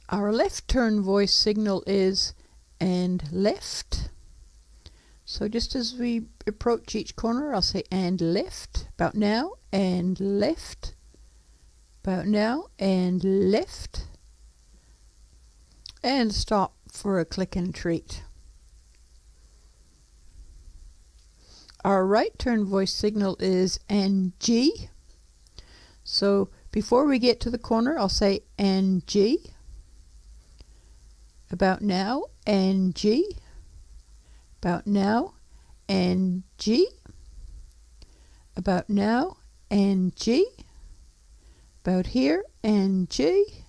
Our left turn voice signal is and left. So just as we approach each corner, I'll say and left, about now, and left, about now, and left, and stop for a click and treat. Our right turn voice signal is and G. So before we get to the corner, I'll say and G, about now, and G, about now, and G, about now, and G, about here, and G,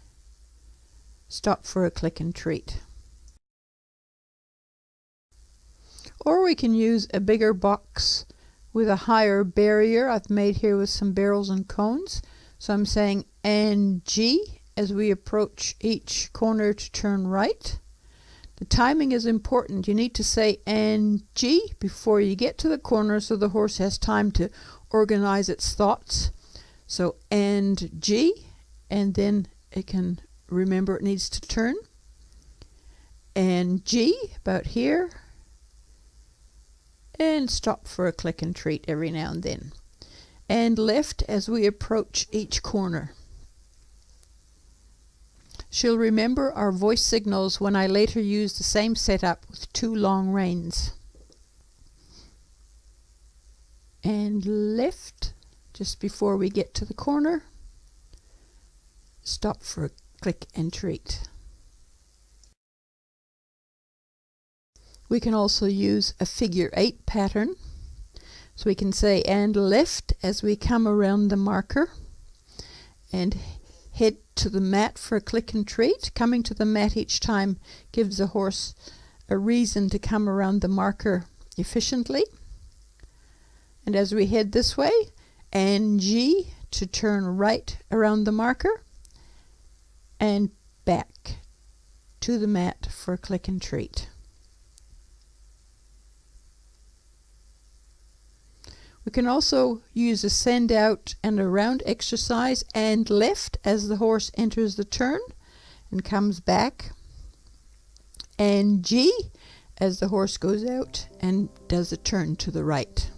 stop for a click and treat. Or we can use a bigger box with a higher barrier I've made here with some barrels and cones. So I'm saying and G as we approach each corner to turn right. The timing is important. You need to say and G before you get to the corner so the horse has time to organize its thoughts. So and G, and then it can remember it needs to turn. And G, about here. And stop for a click and treat every now and then. And left as we approach each corner. She'll remember our voice signals when I later use the same setup with 2 long reins. And left just before we get to the corner. Stop for a click and treat. We can also use a figure 8 pattern. So we can say and left as we come around the marker and head to the mat for a click and treat. Coming to the mat each time gives the horse a reason to come around the marker efficiently. And as we head this way, and G to turn right around the marker and back to the mat for a click and treat. We can also use a send out and around exercise and left as the horse enters the turn and comes back, and G as the horse goes out and does a turn to the right.